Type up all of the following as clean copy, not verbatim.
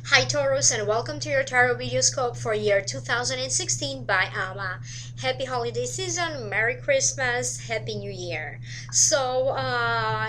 Hi Taurus, and welcome to your TarotVideoScope for year 2016 by Ama. Happy holiday season, Merry Christmas, Happy New Year. So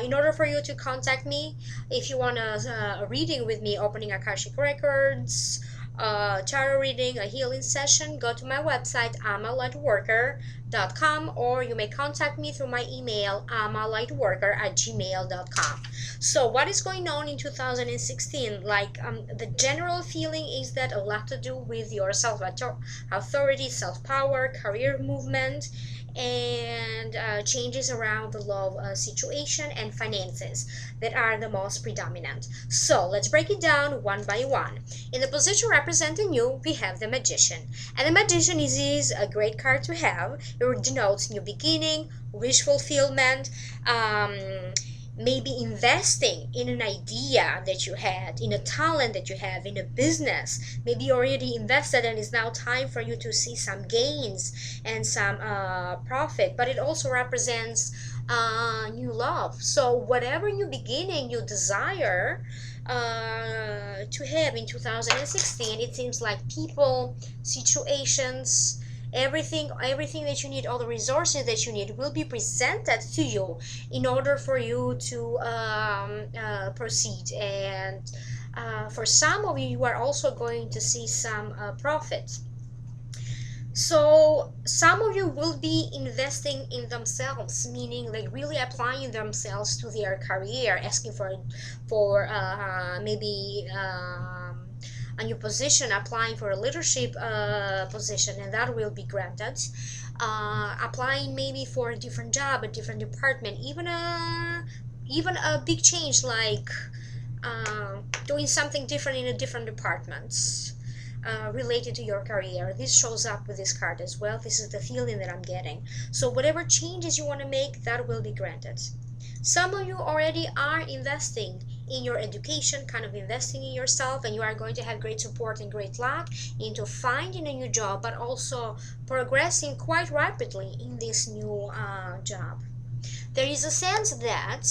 in order for you to contact me, if you want a reading with me, opening Akashic records, tarot reading, a healing session, go to my website amalightworker.com, or you may contact me through my email amalightworker@gmail.com. So what is going on in 2016? The general feeling is that a lot to do with your self-authority, self-power, career movement, and changes around the love situation and finances that are the most predominant. So let's break it down one by one. In the position representing you, we have the Magician. And the Magician is a great card to have. It denotes new beginning, wish fulfillment, maybe investing in an idea that you had, in a talent that you have, in a business. Maybe you already invested and it's now time for you to see some gains and some profit. But it also represents new love. So whatever new beginning you desire to have in 2016, it seems like people, situations, everything that you need, all the resources that you need will be presented to you in order for you to proceed. And for some of you, you are also going to see some profit. So some of you will be investing in themselves, meaning like really applying themselves to their career, asking for maybe a new position, applying for a leadership position, and that will be granted. Applying maybe for a different job, a different department, even a big change, like doing something different in a different department related to your career. This shows up with this card as well. This is the feeling that I'm getting. So whatever changes you want to make, that will be granted. Some of you already are investing in your education, kind of investing in yourself, and you are going to have great support and great luck into finding a new job, but also progressing quite rapidly in this new job. There is a sense that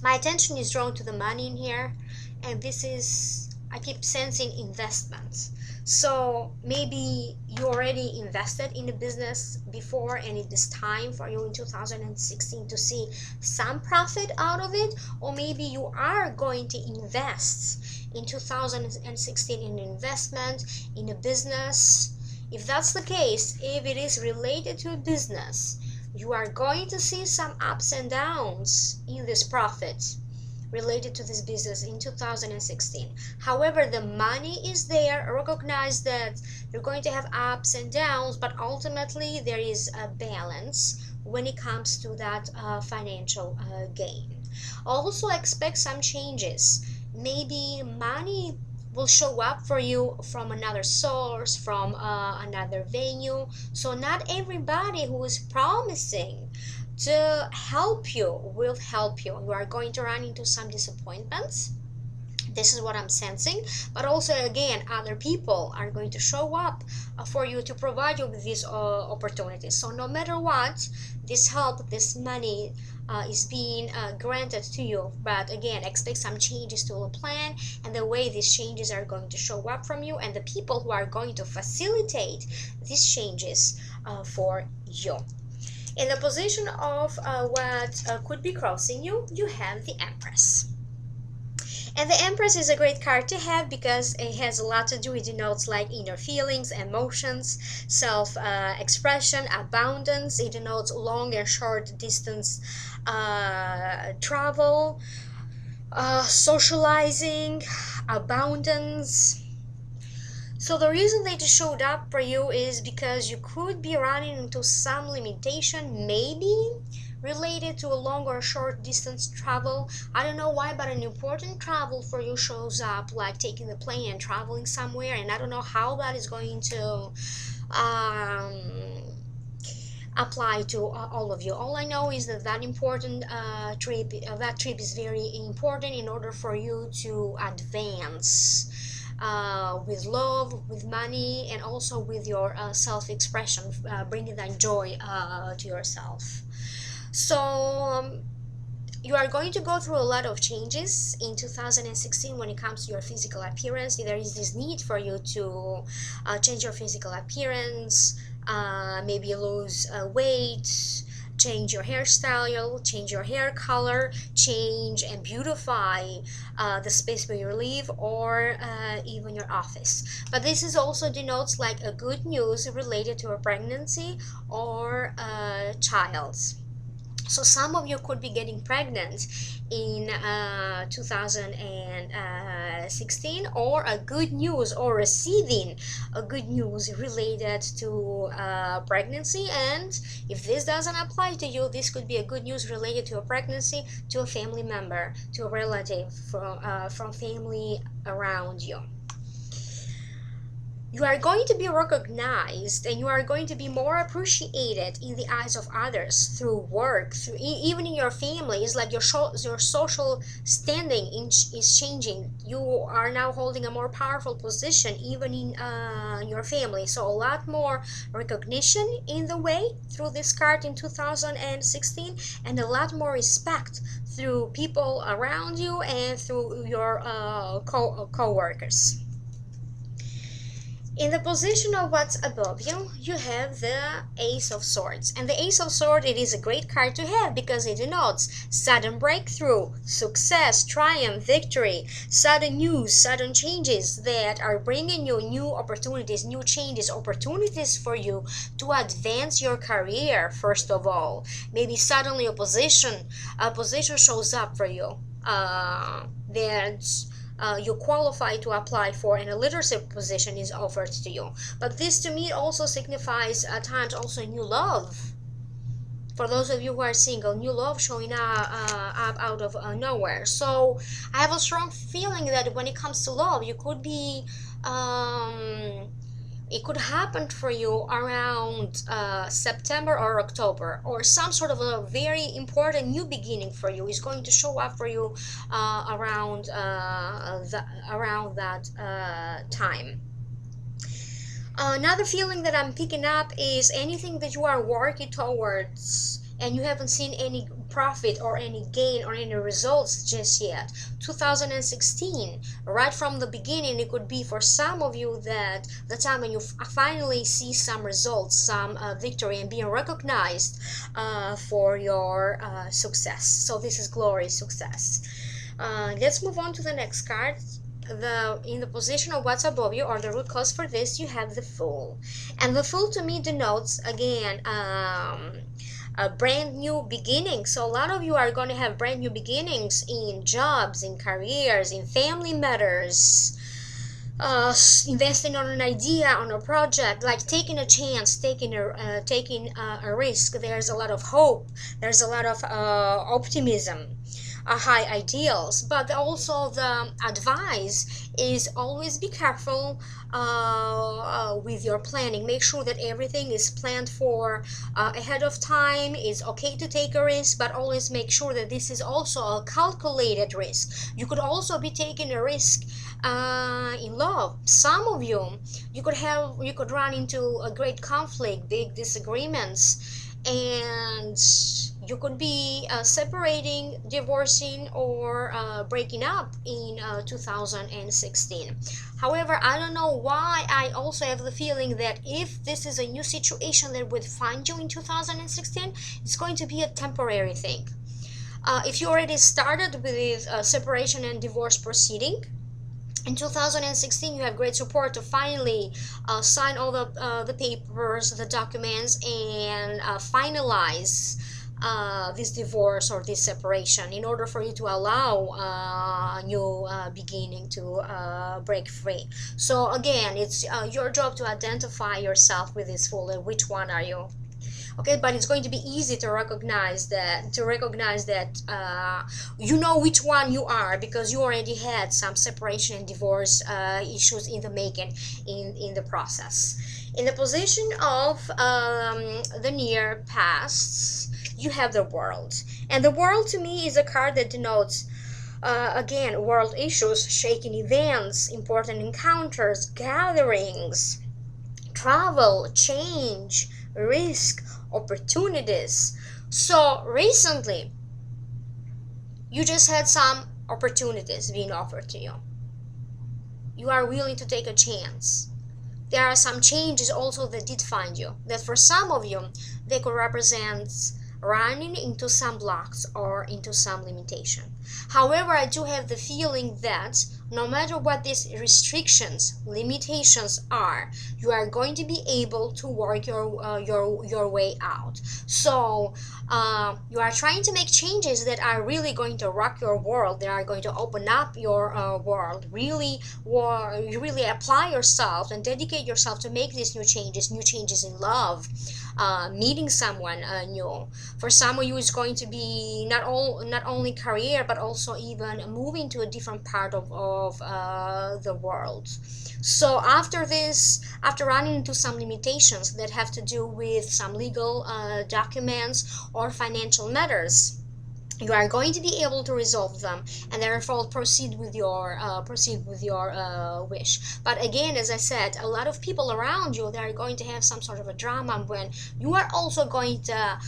my attention is drawn to the money in here, and this is, I keep sensing investments. So maybe you already invested in a business before and it is time for you in 2016 to see some profit out of it, or maybe you are going to invest in 2016 in investment in a business. If that's the case, if it is related to a business, you are going to see some ups and downs in this profit related to this business in 2016. However, the money is there. Recognize that you're going to have ups and downs, but ultimately there is a balance when it comes to that financial gain. Also expect some changes. Maybe money will show up for you from another source, from another venue. So not everybody who is promising to help you will help you. You are going to run into some disappointments. This is what I'm sensing. But also, again, other people are going to show up for you to provide you with these opportunities. So no matter what, this help, this money is being granted to you. But again, expect some changes to the plan and the way these changes are going to show up from you, and the people who are going to facilitate these changes for you. In the position of what could be crossing you, you have the Empress. And the Empress is a great card to have because it has a lot to do. It denotes like inner feelings, emotions, self-expression, abundance. It denotes long and short distance travel, socializing, abundance. So the reason they just showed up for you is because you could be running into some limitation, maybe related to a long or short distance travel. I don't know why, but an important travel for you shows up, like taking the plane and traveling somewhere, and I don't know how that is going to apply to all of you. All I know is that that important trip is very important in order for you to advance with love, with money, and also with your self-expression, bringing that joy to yourself. So You are going to go through a lot of changes in 2016 when it comes to your physical appearance. There is this need for you to change your physical appearance, maybe lose weight, change your hairstyle, change your hair color, change and beautify the space where you live, or even your office. But this is also denotes like a good news related to a pregnancy or a child. So some of you could be getting pregnant in 2016, or a good news, or receiving a good news related to pregnancy. And if this doesn't apply to you, this could be a good news related to a pregnancy, to a family member, to a relative from family around you. You are going to be recognized, and you are going to be more appreciated in the eyes of others through work, through even in your family. It's like your social standing is changing. You are now holding a more powerful position even in your family. So a lot more recognition in the way through this card in 2016, and a lot more respect through people around you and through your co-workers. In the position of what's above you, you have the Ace of Swords. And the Ace of Swords, it is a great card to have because it denotes sudden breakthrough, success, triumph, victory, sudden news, sudden changes that are bringing you new opportunities, new changes, opportunities for you to advance your career, first of all. Maybe suddenly a position shows up for you. You qualify to apply for, and a leadership position is offered to you. But this to me also signifies at times also new love. For those of you who are single, new love showing up out of nowhere. So I have a strong feeling that when it comes to love, you could be it could happen for you around September or October, or some sort of a very important new beginning for you is going to show up for you around that time. Another feeling that I'm picking up is anything that you are working towards and you haven't seen any profit or any gain or any results just yet. 2016, right from the beginning, it could be for some of you that the time when you finally see some results, some victory, and being recognized for your success. So this is glory, success. Let's move on to the next card. In the position of what's above you, or the root cause for this, you have the Fool. And the Fool to me denotes, again, a brand new beginning. So a lot of you are going to have brand new beginnings in jobs, in careers, in family matters, investing on an idea, on a project, like taking a chance, taking a risk. There's a lot of hope, there's a lot of optimism, high ideals. But also the advice is always be careful with your planning. Make sure that everything is planned for ahead of time. It's okay to take a risk, but always make sure that this is also a calculated risk. You could also be taking a risk in love. Some of you could run into a great conflict, big disagreements, and you could be separating, divorcing, or breaking up in 2016. However, I don't know why I also have the feeling that if this is a new situation that would find you in 2016, it's going to be a temporary thing. If you already started with separation and divorce proceeding, in 2016, you have great support to finally sign all the papers, the documents, and finalize this divorce or this separation, in order for you to allow a new beginning to break free. So again, it's your job to identify yourself with this Fool, and which one are you. Okay, but it's going to be easy to recognize that you know which one you are, because you already had some separation and divorce issues in the making, in the process. In the position of the near past, you have the World. And the World to me is a card that denotes again, world issues, shaking events, important encounters, gatherings, travel, change, risk, opportunities. So recently, You just had some opportunities being offered to you. You are willing to take a chance. There are some changes also that did find you, that for some of you, they could represent running into some blocks or into some limitation. However, I do have the feeling that no matter what these restrictions, limitations are, you are going to be able to work your way out. So you are trying to make changes that are really going to rock your world, that are going to open up your world. Really apply yourself and dedicate yourself to make these new changes in love, meeting someone new. For some of you, it's going to be not only career, but also even moving to a different part of the world. So after running into some limitations that have to do with some legal documents or financial matters, you are going to be able to resolve them, and therefore proceed with your wish. But again, as I said, a lot of people around you, they are going to have some sort of a drama when you are also going to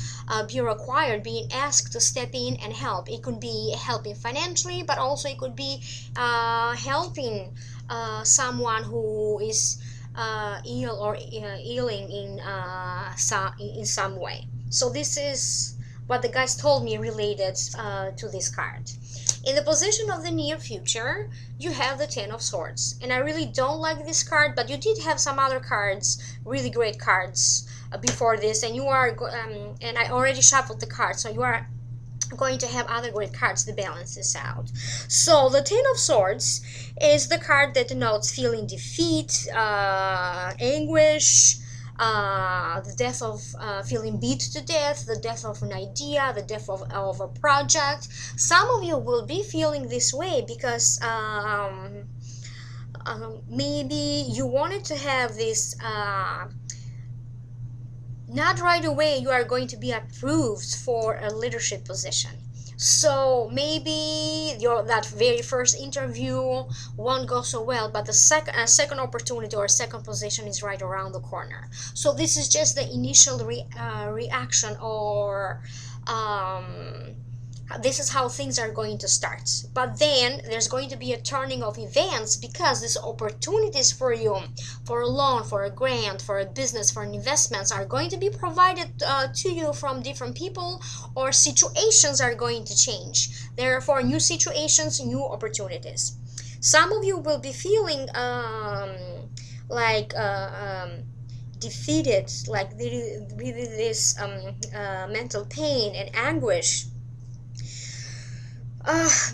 be required, being asked to step in and help. It could be helping financially, but also it could be helping someone who is ill or ailing in some way. So this is what the guys told me related to this card. In the position of the near future, you have the Ten of Swords. And I really don't like this card, but you did have some other cards, really great cards before this, and you are and I already shuffled the cards, so you are going to have other great cards to balance this out. So the Ten of Swords is the card that denotes feeling defeat, anguish, the death of feeling beat to death, the death of an idea, the death of a project. Some of you will be feeling this way because maybe you wanted to have this not right away you are going to be approved for a leadership position. So maybe that very first interview won't go so well, but the second opportunity or second position is right around the corner. So this is just the initial reaction, or this is how things are going to start. But then there's going to be a turning of events, because these opportunities for you, for a loan, for a grant, for a business, for investments, are going to be provided to you from different people, or situations are going to change. Therefore, new situations, new opportunities. Some of you will be feeling defeated, like really this mental pain and anguish.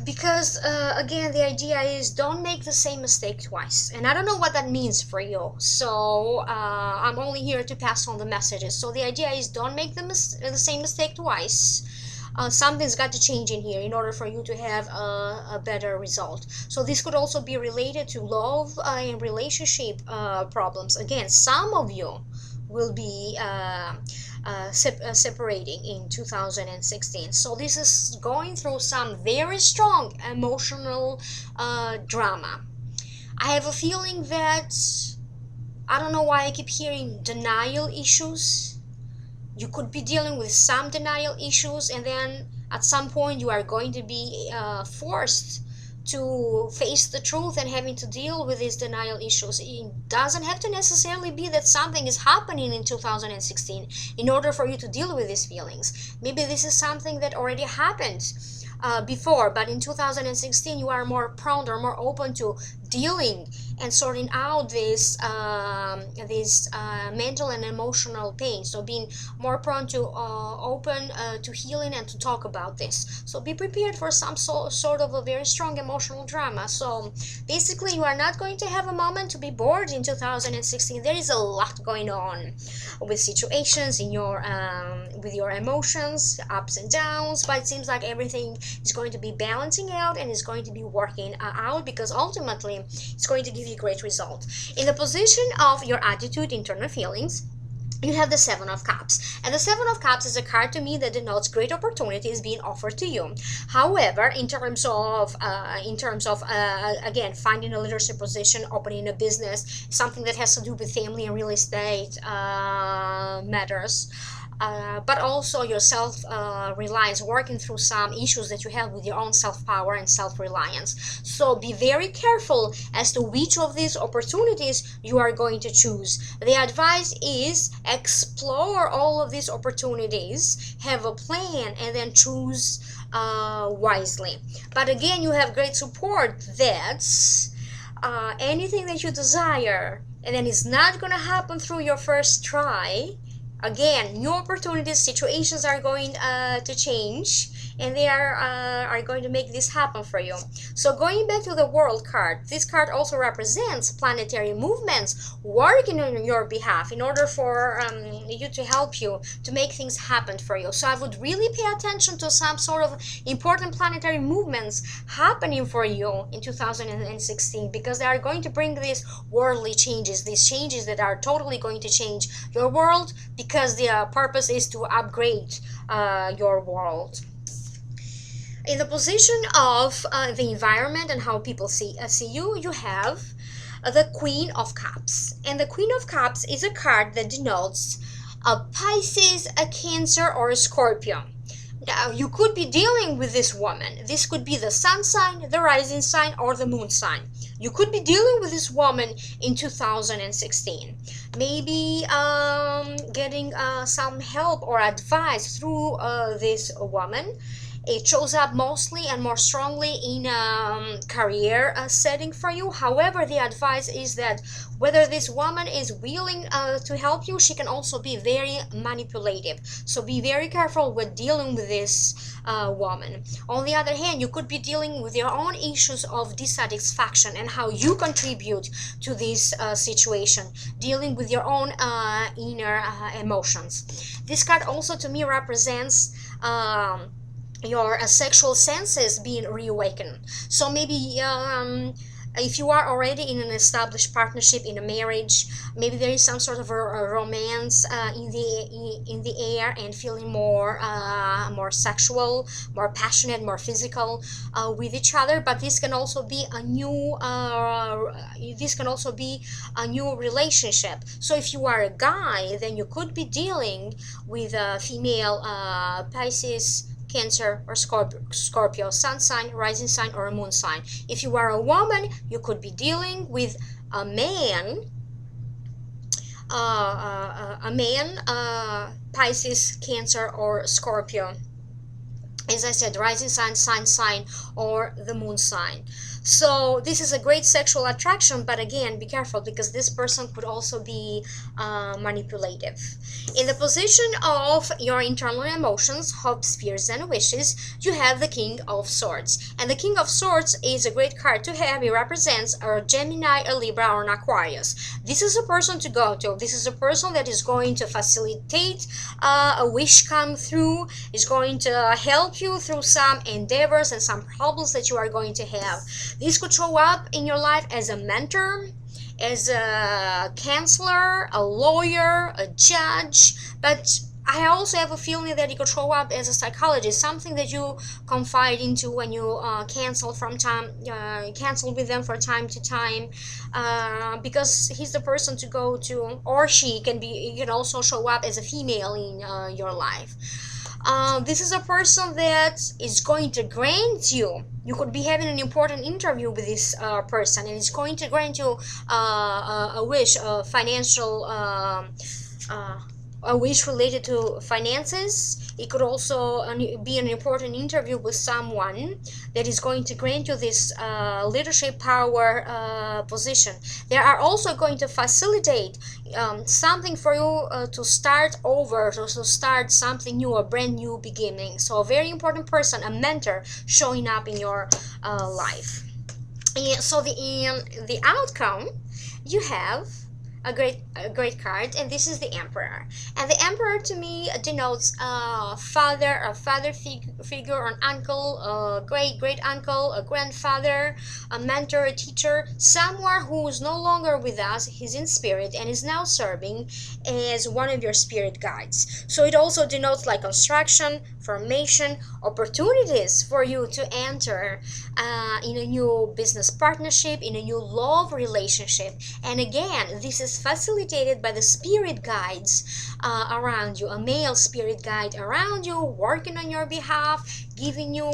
Because again, the idea is don't make the same mistake twice, and I don't know what that means for you, so I'm only here to pass on the messages. So the idea is don't make the same mistake twice. Something's got to change in here in order for you to have a better result. So this could also be related to love and relationship problems. Again, some of you will be separating in 2016. So this is going through some very strong emotional drama. I have a feeling that, I don't know why I keep hearing denial issues. You could be dealing with some denial issues, and then at some point you are going to be forced to face the truth and having to deal with these denial issues. It doesn't have to necessarily be that something is happening in 2016 in order for you to deal with these feelings. Maybe this is something that already happened before, but in 2016 you are more prone or more open to dealing and sorting out this mental and emotional pain. So being more prone to open to healing and to talk about this. So be prepared for some sort of a very strong emotional drama. So basically, you are not going to have a moment to be bored in 2016. There is a lot going on with situations in your with your emotions, ups and downs, but it seems like everything is going to be balancing out and is going to be working out, because ultimately it's going to give you a great result. In the position of your attitude, internal feelings, you have the Seven of Cups, and the Seven of Cups is a card to me that denotes great opportunities being offered to you. However, in terms of again, finding a leadership position, opening a business, something that has to do with family and real estate matters, but also your self-reliance, working through some issues that you have with your own self-power and self-reliance. So be very careful as to which of these opportunities you are going to choose. The advice is explore all of these opportunities, have a plan, and then choose wisely. But again, you have great support that anything that you desire, and then it's not gonna happen through your first try. Again, new opportunities, situations are going to change, and they are going to make this happen for you. So going back to the World card, this card also represents planetary movements working on your behalf in order for you to help you to make things happen for you. So I would really pay attention to some sort of important planetary movements happening for you in 2016, because they are going to bring these worldly changes, these changes that are totally going to change your world, because the purpose is to upgrade your world. In the position of the environment and how people see you, you have the Queen of Cups. And the Queen of Cups is a card that denotes a Pisces, a Cancer, or a Scorpio. Now, you could be dealing with this woman. This could be the sun sign, the rising sign, or the moon sign. You could be dealing with this woman in 2016. Maybe getting some help or advice through this woman. It shows up mostly and more strongly in a career setting for you. However, the advice is that whether this woman is willing to help you, she can also be very manipulative. So be very careful with dealing with this woman. On the other hand, you could be dealing with your own issues of dissatisfaction and how you contribute to this situation, dealing with your own inner emotions. This card also to me represents your sexual senses being reawakened. So maybe if you are already in an established partnership, in a marriage, maybe there is some sort of a romance in the air, and feeling more sexual, more passionate, more physical with each other. But this can also be a new relationship. So if you are a guy, then you could be dealing with a female Pisces, Cancer, or Scorpio, sun sign, rising sign, or a moon sign. If you are a woman, you could be dealing with a man, Pisces, Cancer, or Scorpio. As I said, rising sign, sun sign, or the moon sign. So this is a great sexual attraction, but again, be careful, because this person could also be manipulative. In the position of your internal emotions, hopes, fears, and wishes, you have the King of Swords. And the King of Swords is a great card to have. It represents a Gemini, a Libra, or an Aquarius. This is a person to go to. This is a person that is going to facilitate a wish come through, is going to help you through some endeavors and some problems that you are going to have. This could show up in your life as a mentor, as a counselor, a lawyer, a judge, but I also have a feeling that it could show up as a psychologist, something that you confide into when you cancel with them from time to time, because he's the person to go to, or she can also show up as a female in your life. This is a person that is going to grant you. You could be having an important interview with this person, and it's going to grant you a wish, a financial, a wish related to finances. It could also be an important interview with someone that is going to grant you this leadership power position. They are also going to facilitate something for you to start over, to start something new, a brand new beginning. So a very important person, a mentor, showing up in your life. And so the outcome, you have a great card, and this is the Emperor. And the Emperor to me denotes a father figure, an uncle, a great uncle, a grandfather, a mentor, a teacher, someone who is no longer with us. He's in spirit and is now serving as one of your spirit guides. So it also denotes like construction, formation, opportunities for you to enter in a new business partnership, in a new love relationship. And again, this is is facilitated by the spirit guides around you, a male spirit guide around you, working on your behalf, giving you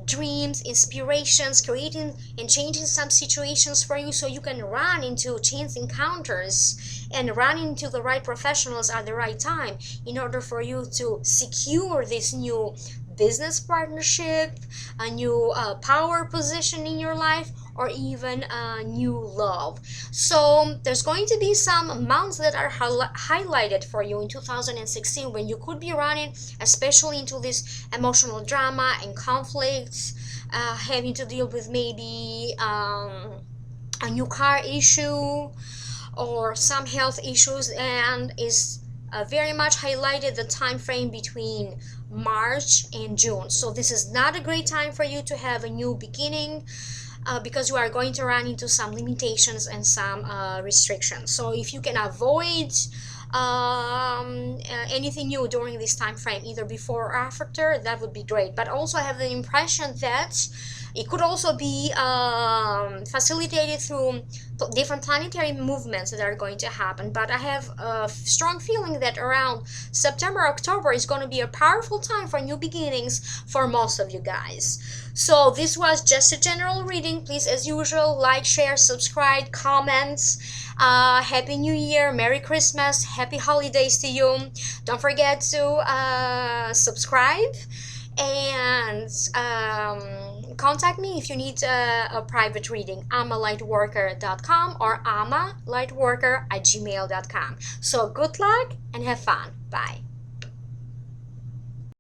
dreams, inspirations, creating and changing some situations for you so you can run into chance encounters and run into the right professionals at the right time in order for you to secure this new business partnership, a new power position in your life, or even a new love. So there's going to be some months that are highlighted for you in 2016 when you could be running especially into this emotional drama and conflicts, having to deal with maybe a new car issue or some health issues, and is very much highlighted the time frame between March and June. So this is not a great time for you to have a new beginning, because you are going to run into some limitations and some restrictions. So if you can avoid anything new during this time frame, either before or after, that would be great. But also I have the impression that it could also be facilitated through different planetary movements that are going to happen. But I have a strong feeling that around September, October is going to be a powerful time for new beginnings for most of you guys. So this was just a general reading. Please, as usual, like, share, subscribe, comments. Happy New Year, Merry Christmas, Happy Holidays to you. Don't forget to subscribe and contact me if you need a private reading. amalightworker.com or amalightworker@gmail.com. So good luck and have fun. Bye.